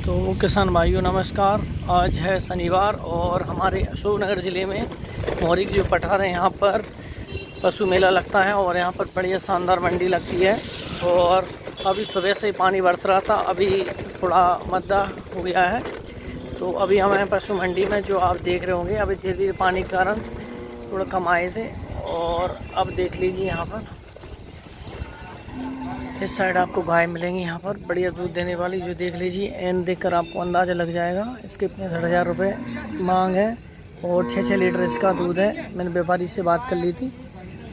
तो किसान भाइयों नमस्कार। आज है शनिवार और हमारे अशोकनगर ज़िले में मोहरी की जो पठार है यहाँ पर पशु मेला लगता है और यहाँ पर बढ़िया शानदार मंडी लगती है। और अभी सुबह से ही पानी बरस रहा था, अभी थोड़ा मद्दा हो गया है। तो अभी हम हैं पशु मंडी में, जो आप देख रहे होंगे। अभी धीरे धीरे पानी के कारण थोड़ा कम आए थे और अब देख लीजिए यहाँ पर इस साइड आपको गाय मिलेंगी यहाँ पर बढ़िया दूध देने वाली। जो देख लीजिए एन देखकर आपको अंदाज़ा लग जाएगा। इसके 65,000 रुपये मांग है और 6-6 लीटर इसका दूध है। मैंने व्यापारी से बात कर ली थी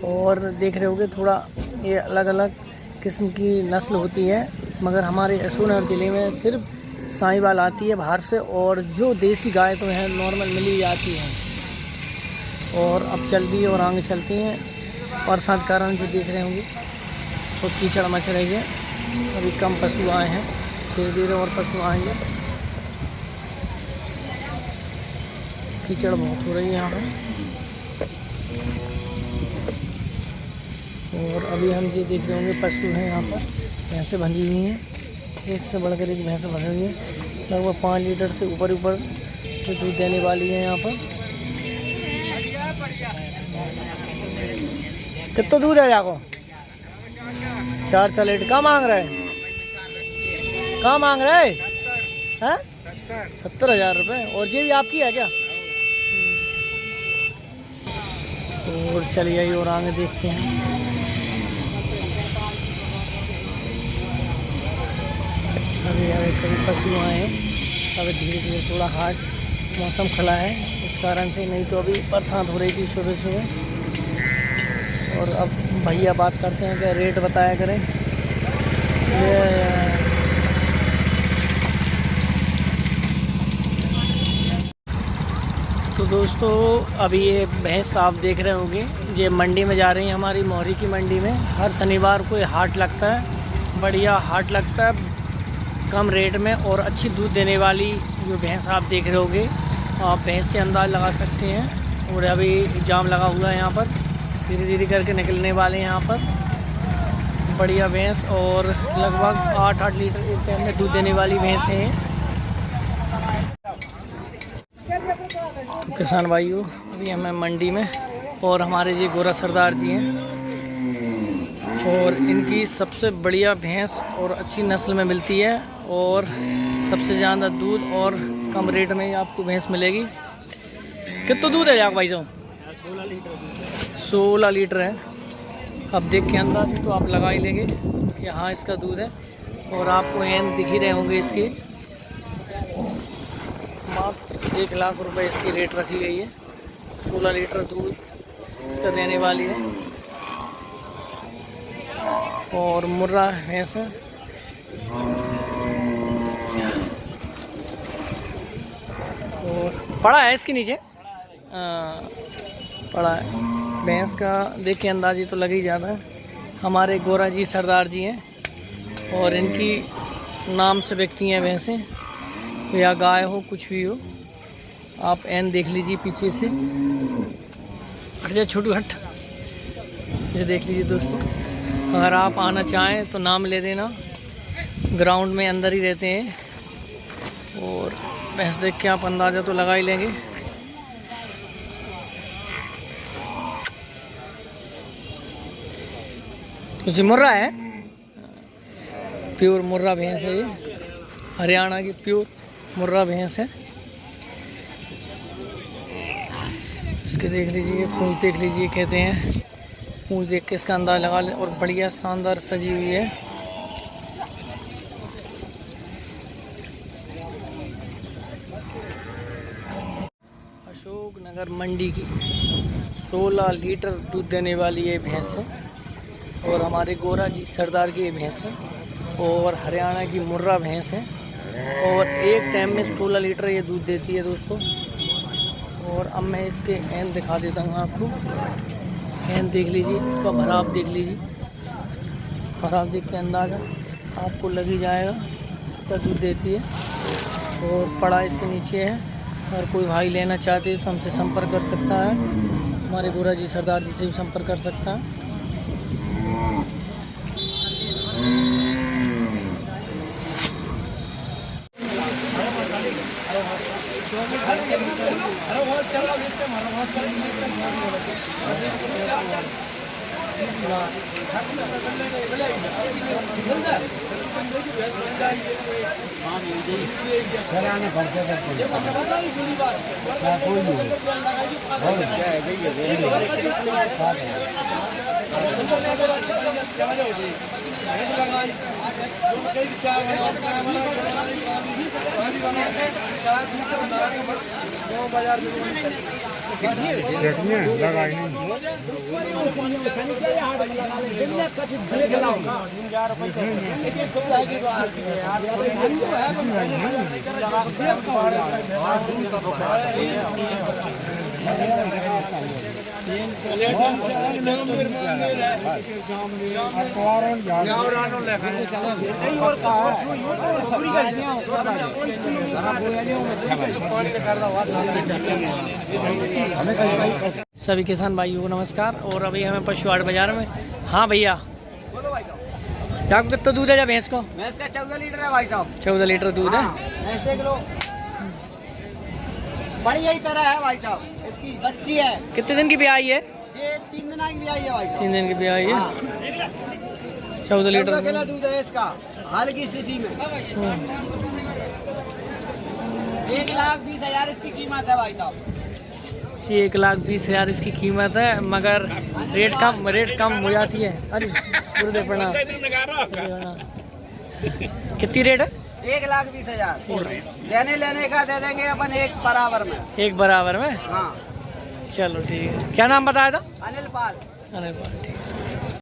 और देख रहे होगे थोड़ा ये अलग अलग किस्म की नस्ल होती है, मगर हमारे अशोकनगर ज़िले में सिर्फ साहिवाल आती है बाहर से, और जो देसी गाय तो है नॉर्मल मिली जाती है। और अब चलती है और आगे चलती हैं। बरसात के कारण जो देख रहे होंगे तो कीचड़ मच रही है। अभी कम पशु आए हैं, धीरे धीरे और पशु आएंगे। कीचड़ बहुत हो रही है यहाँ पर। और अभी हम ये देख रहे होंगे पशु हैं यहाँ पर, भैंसें बंधी हुई हैं। एक से बढ़कर एक भैंसें बंधी हुई है, लगभग 5 लीटर से ऊपर जो दूध देने वाली है यहाँ पर। कितना दूध है जाको? 4 लीटर। कहाँ मांग रहे हैं? कहाँ मांग रहे हैं? 70,000 रुपये। और ये भी आपकी है क्या? और चलिए और आगे देखते हैं। अभी सभी पशु आए हैं। अभी धीरे धीरे थोड़ा हार्ड मौसम खुला है इस कारण से, नहीं तो अभी बरसात हो रही थी सुबह सुबह। और अब भैया बात करते हैं कि रेट बताया करें। तो दोस्तों अभी ये भैंस आप देख रहे होंगे, ये मंडी में जा रही है, हमारी मोहरी की मंडी में। हर शनिवार को ये हाट लगता है, बढ़िया हाट लगता है कम रेट में और अच्छी दूध देने वाली जो भैंस आप देख रहे होंगे। आप भैंस से अंदाज़ लगा सकते हैं। और अभी जाम लगा हुआ है यहाँ पर, धीरे धीरे करके निकलने वाले हैं यहाँ पर बढ़िया भैंस। और लगभग 8-8 लीटर एक टाइम में दूध देने वाली भैंस हैं। किसान भाइयों अभी हमें मंडी में, और हमारे जी गोरा सरदार जी हैं, और इनकी सबसे बढ़िया भैंस और अच्छी नस्ल में मिलती है और सबसे ज़्यादा दूध और कम रेट में आपको भैंस मिलेगी। कितना दूध है याक भाई साहब? 16 लीटर है। अब देख के अंदाज तो आप लगा ही लेंगे कि हाँ इसका दूध है। और आपको एन दिख ही रहे होंगे इसके, मात्र 1 लाख रुपए इसकी रेट रखी गई है। 16 लीटर दूध इसका देने वाली है। और मुर्रा भैंस है। और पड़ा है इसके नीचे पड़ा है। भैंस का देख के अंदाज़ी तो लग ही जाता है। हमारे गोरा जी सरदार जी हैं और इनकी नाम से बिकती हैं भैंसें, या गाय हो कुछ भी हो। आप एन देख लीजिए पीछे से। हट जा छोटू हट। ये देख लीजिए दोस्तों, अगर आप आना चाहें तो नाम ले देना, ग्राउंड में अंदर ही रहते हैं। और भैंस देख के आप अंदाज़ा तो लगा ही लेंगे। कुछ मुर्रा है, प्योर मुर्रा भैंस है ये, हरियाणा की प्योर मुर्रा भैंस है। इसके देख लीजिए पूंछ, देख लीजिए कहते हैं, पूंछ देख के इसका अंदाज़ लगा ले। और बढ़िया शानदार सजी हुई है। अशोकनगर मंडी की 16 लीटर दूध देने वाली ये भैंस है। और हमारे गोरा जी सरदार की ये भैंस है और हरियाणा की मुर्रा भैंस है। और एक टाइम में 16 लीटर ये दूध देती है दोस्तों। और अब मैं इसके एन दिखा देता हूँ आपको। एन देख लीजिए, इसका भराव देख लीजिए। भराव देख के अंदाज़ा आपको लग ही जाएगा कितना दूध देती है। और पड़ा इसके नीचे है। अगर कोई भाई लेना चाहते तो हमसे संपर्क कर सकता है, हमारे गोरा जी सरदार जी से भी संपर्क कर सकता है। सभी किसान भाइयों को नमस्कार। और अभी हमें पशुहाट बाजार में। हाँ भैया, कितना दूध है जब भैंस को? भैंस का 14 लीटर है भाई साहब। 14 लीटर दूध है। भैंस देख लो, बढ़िया ही तरह है भाई साहब। इसकी बच्ची है। कितने दिन की ब्याई है? ये 3 दिन की ब्याई है भाई साहब। 3 दिन की ब्याई है। 14 लीटर 14 किलो दूध है इसका हाल की स्थिति में। 1,20,000 इसकी कीमत है भाई साहब। 1,20,000 इसकी कीमत है, मगर रेट कम हो जाती है। अरे गुरुदेव प्रणाम। कितनी रेट है? 1,20,000 लेने का दे देंगे अपन एक बराबर में। एक बराबर में? हाँ चलो ठीक है। क्या नाम बताया था? अनिल पाल। अनिल पाल, ठीक है।